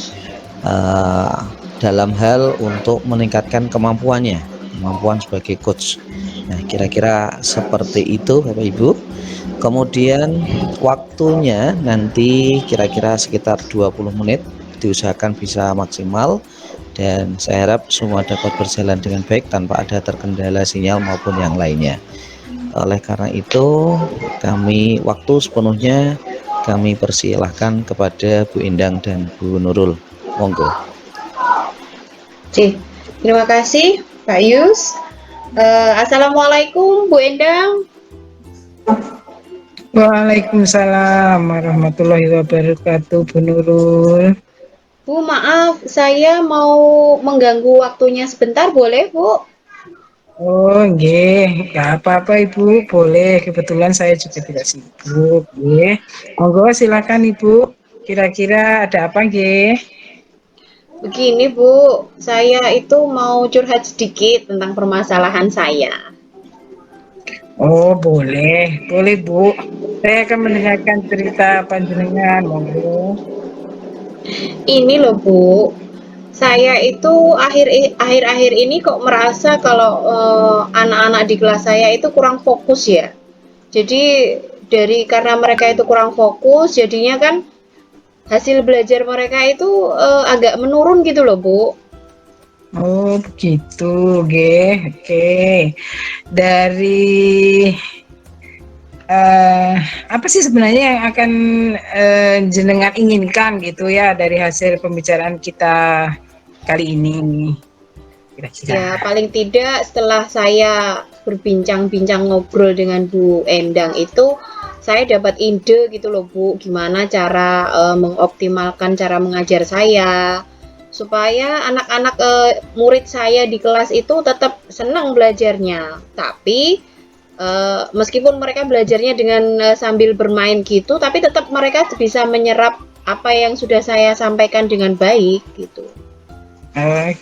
dalam hal untuk meningkatkan kemampuan sebagai coach. Nah, kira-kira seperti itu Bapak Ibu. Kemudian waktunya nanti kira-kira sekitar 20 menit, diusahakan bisa maksimal, dan saya harap semua dapat berjalan dengan baik tanpa ada terkendala sinyal maupun yang lainnya. Oleh karena itu, kami waktu sepenuhnya kami persilahkan kepada Bu Endang dan Bu Nurul. Monggo. Terima kasih Pak Yus. Assalamualaikum Bu Endang. Waalaikumsalam warahmatullahi wabarakatuh Bu Nurul. Bu, maaf saya mau mengganggu waktunya sebentar, boleh Bu? Oh, nggih, nggak apa-apa Ibu, boleh. Kebetulan saya juga tidak sibuk, nggih. Monggo silakan Ibu. Kira-kira ada apa nggih? Begini Bu, saya itu mau curhat sedikit tentang permasalahan saya. Oh, boleh. Boleh, Bu. Saya akan mendengarkan cerita panjenengan, monggo. Ini loh Bu, saya itu akhir-akhir ini kok merasa kalau anak-anak di kelas saya itu kurang fokus ya. Jadi karena mereka itu kurang fokus, jadinya kan hasil belajar mereka itu agak menurun gitu loh Bu. Oh, begitu, nggih. Oke. Dari eh, apa sih sebenarnya yang akan jenengan inginkan gitu ya dari hasil pembicaraan kita kali ini Ya, kira-kira? paling tidak setelah saya berbincang-bincang ngobrol dengan Bu Endang itu, saya dapat ide gitu loh Bu, gimana cara mengoptimalkan cara mengajar saya, supaya anak-anak murid saya di kelas itu tetap senang belajarnya. Tapi meskipun mereka belajarnya dengan sambil bermain gitu, tapi tetap mereka bisa menyerap apa yang sudah saya sampaikan dengan baik gitu.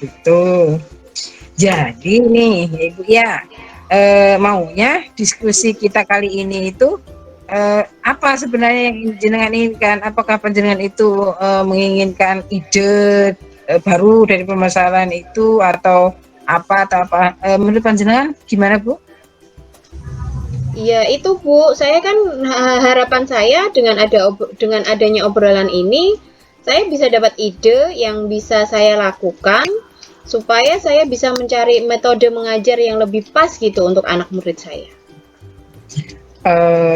Gitu. Jadi nih, Ibu ya, maunya diskusi kita kali ini itu apa sebenarnya yang jenengan inginkan? Apakah panjenengan itu menginginkan ide baru dari permasalahan itu atau apa? Menurut panjenengan gimana, Bu? Iya itu Bu, saya kan harapan saya dengan adanya obrolan ini, saya bisa dapat ide yang bisa saya lakukan supaya saya bisa mencari metode mengajar yang lebih pas gitu untuk anak murid saya.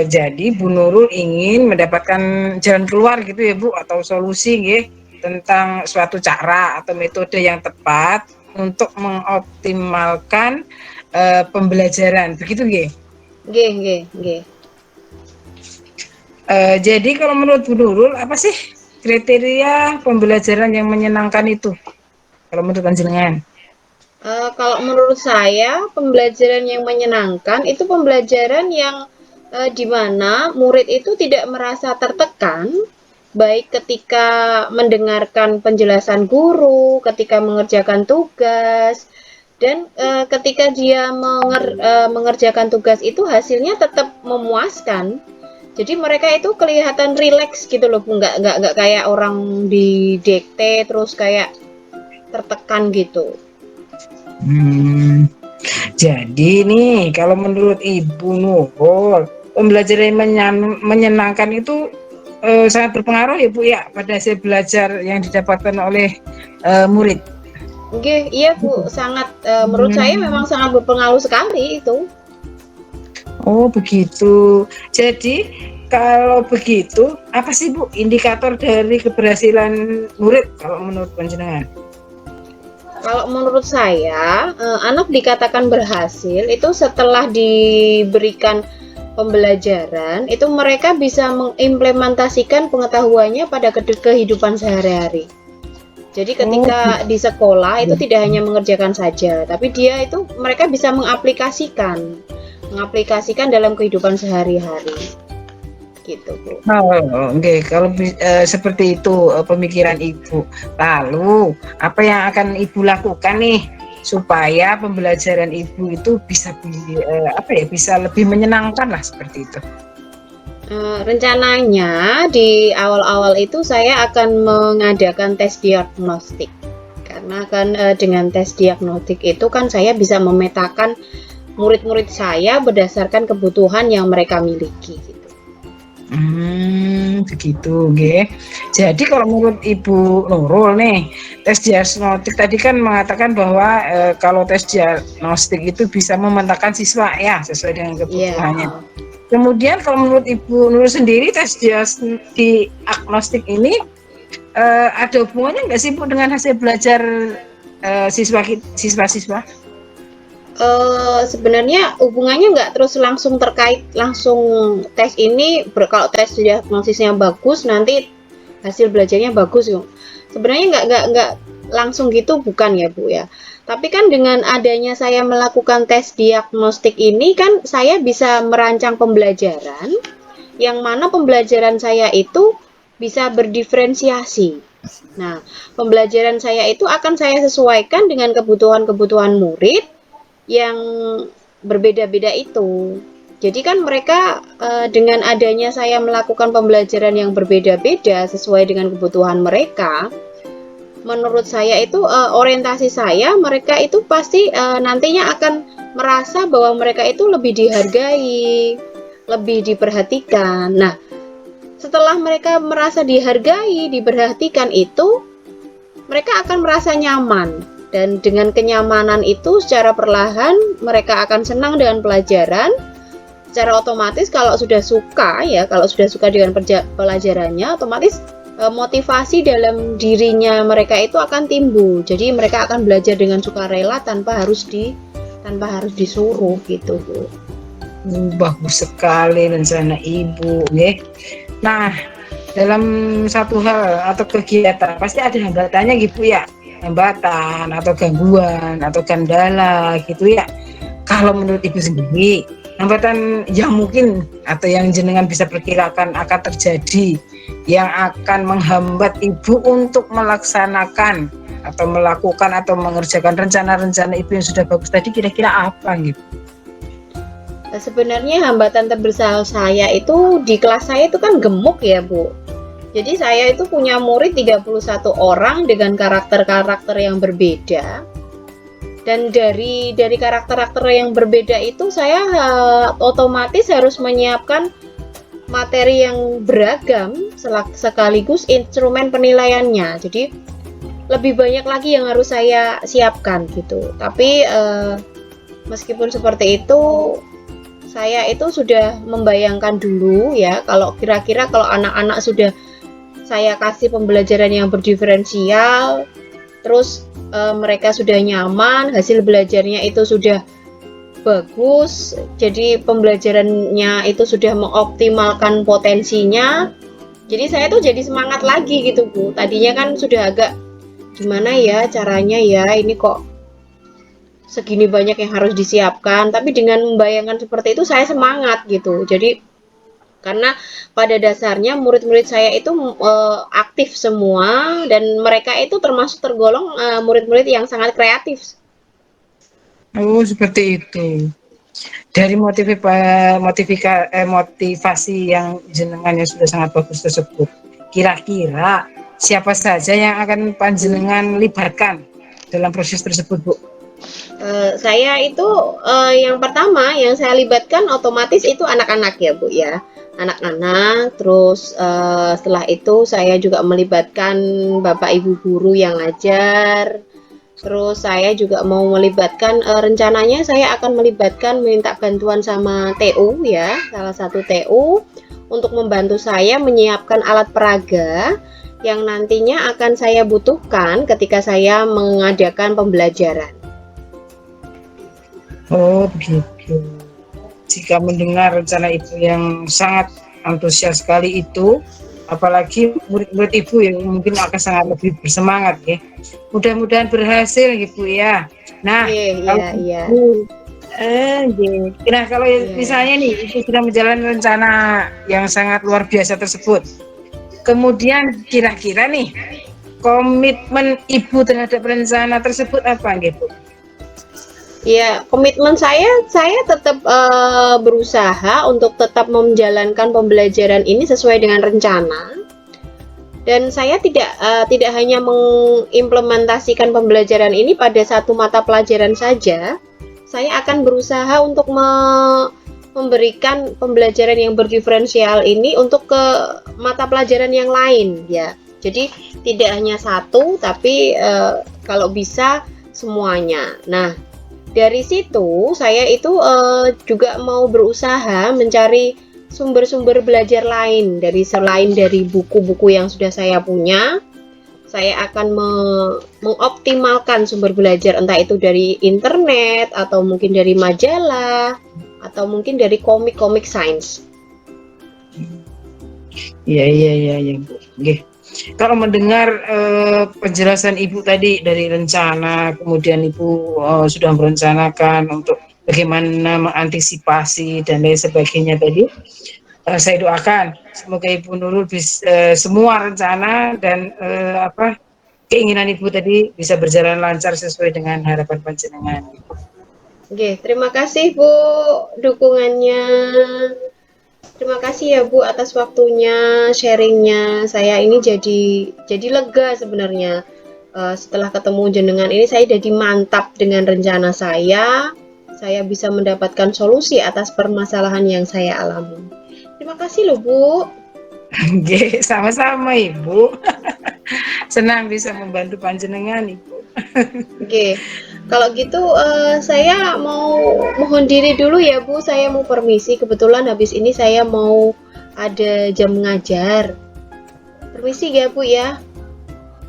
Jadi Bu Nurul ingin mendapatkan jalan keluar gitu ya Bu, atau solusi nggih, tentang suatu cara atau metode yang tepat untuk mengoptimalkan pembelajaran, begitu nggih? Nggih, nggih, nggih. Jadi kalau menurut Bu Nurul apa sih kriteria pembelajaran yang menyenangkan itu kalau menurut panjenengan? Kalau menurut saya, pembelajaran yang menyenangkan itu pembelajaran yang di mana murid itu tidak merasa tertekan, baik ketika mendengarkan penjelasan guru, ketika mengerjakan tugas, dan ketika dia mengerjakan tugas itu hasilnya tetap memuaskan. Jadi mereka itu kelihatan rileks gitu loh, nggak kayak orang didikte terus kayak tertekan gitu. Hmm, jadi nih kalau menurut Ibu Nurul pembelajaran yang menyenangkan itu sangat berpengaruh ya Bu ya pada hasil belajar yang didapatkan oleh murid. Oke, iya Bu, sangat menurut saya memang Hmm. sangat berpengaruh sekali itu. Oh begitu. Jadi kalau begitu, apa sih Bu indikator dari keberhasilan murid kalau menurut panjenengan? Kalau menurut saya, anak dikatakan berhasil itu setelah diberikan pembelajaran, itu mereka bisa mengimplementasikan pengetahuannya pada kehidupan sehari-hari. Jadi Oh, ketika di sekolah itu gitu. tidak hanya mengerjakan saja, tapi dia itu mereka bisa mengaplikasikan dalam kehidupan sehari-hari. Gitu, Bu. Oh, oke. Kalau seperti itu pemikiran Ibu. Lalu, apa yang akan Ibu lakukan nih supaya pembelajaran Ibu itu bisa bisa lebih menyenangkan lah seperti itu. Rencananya di awal-awal itu saya akan mengadakan tes diagnostik. Karena kan dengan tes diagnostik itu kan saya bisa memetakan murid-murid saya berdasarkan kebutuhan yang mereka miliki gitu. Begitu, oke. Jadi kalau menurut Ibu Nurul nih, tes diagnostik tadi kan mengatakan bahwa kalau tes diagnostik itu bisa memetakan siswa ya sesuai dengan Iya. kebutuhannya. Kemudian kalau menurut Ibu Nurul sendiri tes diagnostik ini ada hubungannya nggak sih Bu dengan hasil belajar siswa-siswa? Sebenarnya hubungannya nggak terus langsung terkait langsung tes ini kalau tes diagnosisnya bagus nanti hasil belajarnya bagus yuk. Sebenarnya nggak langsung gitu bukan ya Bu ya. Tapi kan dengan adanya saya melakukan tes diagnostik ini kan saya bisa merancang pembelajaran yang mana pembelajaran saya itu bisa berdiferensiasi. Nah, pembelajaran saya itu akan saya sesuaikan dengan kebutuhan-kebutuhan murid yang berbeda-beda itu. Jadi kan mereka dengan adanya saya melakukan pembelajaran yang berbeda-beda sesuai dengan kebutuhan mereka, menurut saya itu orientasi saya mereka itu pasti nantinya akan merasa bahwa mereka itu lebih dihargai, lebih diperhatikan. Nah, setelah mereka merasa dihargai, diperhatikan itu, mereka akan merasa nyaman. Dan dengan kenyamanan itu secara perlahan mereka akan senang dengan pelajaran. Secara otomatis kalau sudah suka dengan pelajarannya, otomatis motivasi dalam dirinya mereka itu akan timbul. Jadi mereka akan belajar dengan sukarela tanpa harus disuruh gitu, Bu. Bagus sekali rencana Ibu, nggih. Nah, dalam satu hal atau kegiatan pasti ada hambatannya gitu ya, hambatan atau gangguan atau kendala gitu ya. Kalau menurut Ibu sendiri, hambatan yang mungkin atau yang jenengan bisa perkirakan akan terjadi yang akan menghambat Ibu untuk melaksanakan atau melakukan atau mengerjakan rencana-rencana Ibu yang sudah bagus tadi, kira-kira apa gitu? Sebenarnya hambatan terbesar saya itu di kelas saya itu kan gemuk ya, Bu. Jadi saya itu punya murid 31 orang dengan karakter-karakter yang berbeda. Dan dari karakter-karakter yang berbeda itu saya otomatis harus menyiapkan materi yang beragam sekaligus instrumen penilaiannya. Jadi lebih banyak lagi yang harus saya siapkan gitu. Tapi meskipun seperti itu, saya itu sudah membayangkan dulu ya, kalau kira-kira kalau anak-anak sudah saya kasih pembelajaran yang berdiferensial, terus mereka sudah nyaman, hasil belajarnya itu sudah bagus, jadi pembelajarannya itu sudah mengoptimalkan potensinya. Jadi saya tuh jadi semangat lagi gitu, Bu. Tadinya kan sudah agak gimana ya caranya ya, ini kok segini banyak yang harus disiapkan, tapi dengan membayangkan seperti itu saya semangat gitu. Jadi karena pada dasarnya murid-murid saya itu aktif semua dan mereka itu termasuk tergolong murid-murid yang sangat kreatif. Oh, seperti itu. Dari motivasi yang jenengannya sudah sangat bagus tersebut, kira-kira siapa saja yang akan panjenengan libatkan dalam proses tersebut, Bu? Saya itu yang pertama yang saya libatkan otomatis itu anak-anak ya, Bu ya. Anak-anak, terus setelah itu saya juga melibatkan Bapak Ibu guru yang ngajar. Terus saya juga mau melibatkan rencananya saya akan melibatkan minta bantuan sama TU ya, salah satu TU untuk membantu saya menyiapkan alat peraga yang nantinya akan saya butuhkan ketika saya mengadakan pembelajaran. Oh, begitu. Jika mendengar rencana Ibu yang sangat antusias sekali itu, apalagi murid-murid Ibu yang mungkin akan sangat lebih bersemangat ya. Mudah-mudahan berhasil Ibu ya. Nah, iya. Nah, kalau misalnya nih Ibu sudah menjalankan rencana yang sangat luar biasa tersebut, kemudian kira-kira nih komitmen Ibu terhadap rencana tersebut apa gitu? Ya, komitmen saya tetap berusaha untuk tetap menjalankan pembelajaran ini sesuai dengan rencana. Dan saya tidak hanya mengimplementasikan pembelajaran ini pada satu mata pelajaran saja. Saya akan berusaha untuk memberikan pembelajaran yang berdiferensial ini untuk ke mata pelajaran yang lain ya. Jadi tidak hanya satu, tapi kalau bisa semuanya. Nah, dari situ saya itu juga mau berusaha mencari sumber-sumber belajar lain selain dari buku-buku yang sudah saya punya. Saya akan mengoptimalkan sumber belajar, entah itu dari internet atau mungkin dari majalah atau mungkin dari komik-komik sains. Iya Bu. Kalau mendengar penjelasan Ibu tadi dari rencana, kemudian Ibu sudah merencanakan untuk bagaimana mengantisipasi dan lain sebagainya tadi, saya doakan semoga Ibu Nurul bisa semua rencana dan keinginan Ibu tadi bisa berjalan lancar sesuai dengan harapan panjenengan. Oke, terima kasih Bu dukungannya. Terima kasih ya Bu atas waktunya, sharingnya. Saya ini jadi lega sebenarnya. Setelah ketemu jenengan ini saya jadi mantap dengan rencana saya. Saya bisa mendapatkan solusi atas permasalahan yang saya alami. Terima kasih loh Bu. Oke, sama-sama Ibu. Senang bisa membantu panjenengan Ibu. Oke, kalau gitu saya mau mohon diri dulu ya Bu. Saya mau permisi. Kebetulan habis ini saya mau ada jam mengajar. Permisi ya Bu ya.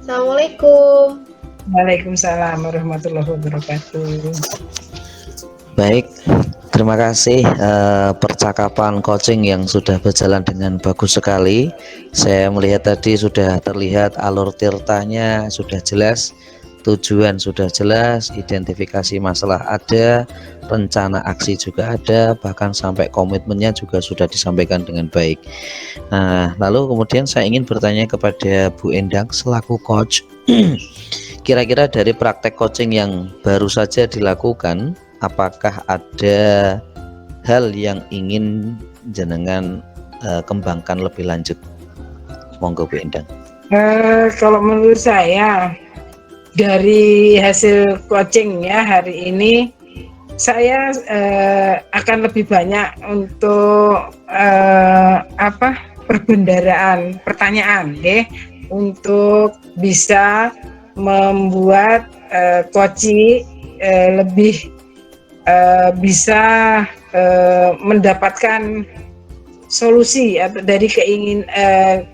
Assalamualaikum. Waalaikumsalam warahmatullahi wabarakatuh. Baik, terima kasih percakapan coaching yang sudah berjalan dengan bagus sekali. Saya melihat tadi sudah terlihat alur tirtanya sudah jelas, tujuan sudah jelas, identifikasi masalah ada, rencana aksi juga ada, bahkan sampai komitmennya juga sudah disampaikan dengan baik. Nah, lalu kemudian saya ingin bertanya kepada Bu Endang selaku coach, kira-kira dari praktek coaching yang baru saja dilakukan, apakah ada hal yang ingin jenengan kembangkan lebih lanjut? Monggo Bu Endang. Kalau menurut saya dari hasil coaching ya hari ini, saya akan lebih banyak untuk perbendaraan pertanyaan, untuk bisa membuat coaching lebih bisa mendapatkan solusi atau dari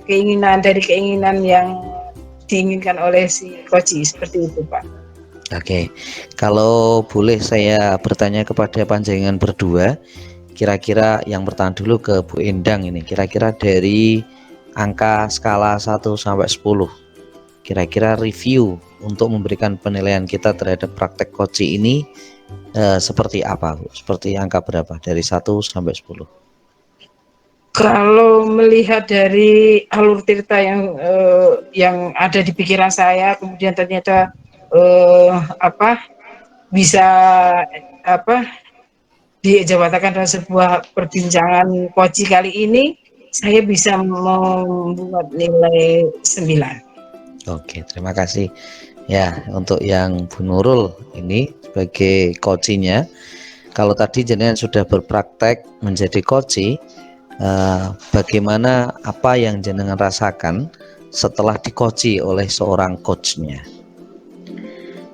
keinginan yang diinginkan oleh si coach, seperti itu Pak. Oke, kalau boleh saya bertanya kepada panjenengan berdua, kira-kira yang pertama dulu ke Bu Endang ini, kira-kira dari angka skala 1 sampai 10, kira-kira review untuk memberikan penilaian kita terhadap praktek coaching ini seperti apa Bu? Seperti angka berapa dari 1 sampai 10? Kalau melihat dari alur tirta yang ada di pikiran saya, kemudian ternyata bisa dijawatakan dalam sebuah perbincangan coaching kali ini, saya bisa membuat nilai 9. Oke, terima kasih. Ya, untuk yang Bu Nurul ini sebagai coachingnya, kalau tadi jenengan sudah berpraktek menjadi coaching, bagaimana apa yang jenengan rasakan setelah di-coaching oleh seorang coachnya?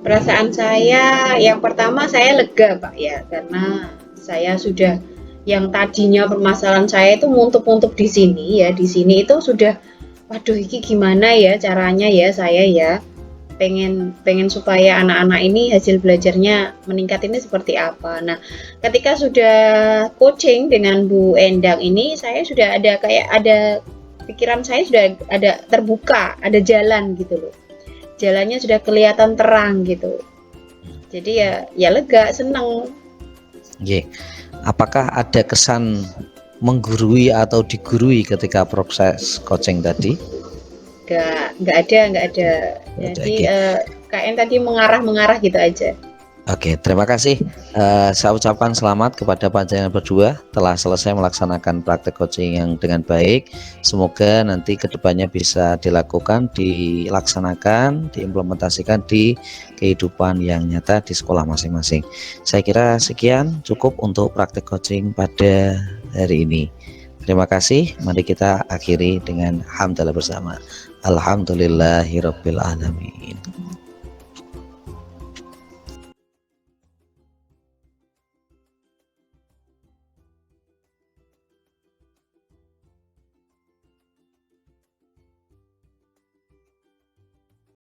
Perasaan saya yang pertama saya lega Pak ya, karena saya sudah yang tadinya permasalahan saya itu muntuk-muntuk di sini ya, di sini itu sudah waduh ini gimana ya caranya ya saya ya pengen supaya anak-anak ini hasil belajarnya meningkat ini seperti apa. Nah, ketika sudah coaching dengan Bu Endang ini, saya sudah ada pikiran saya sudah ada terbuka, ada jalan gitu loh. Jalannya sudah kelihatan terang gitu. Jadi ya lega, senang. Oke. Apakah ada kesan menggurui atau digurui ketika proses coaching tadi? Nggak ada. Jadi kayak tadi mengarah gitu aja. Oke, terima kasih. Saya ucapkan selamat kepada panjenengan berdua telah selesai melaksanakan praktek coaching yang dengan baik. Semoga nanti kedepannya bisa dilakukan, dilaksanakan, diimplementasikan di kehidupan yang nyata di sekolah masing-masing. Saya kira sekian cukup untuk praktek coaching pada hari ini. Terima kasih. Mari kita akhiri dengan hamdalah bersama. Alhamdulillahirabbil alamin.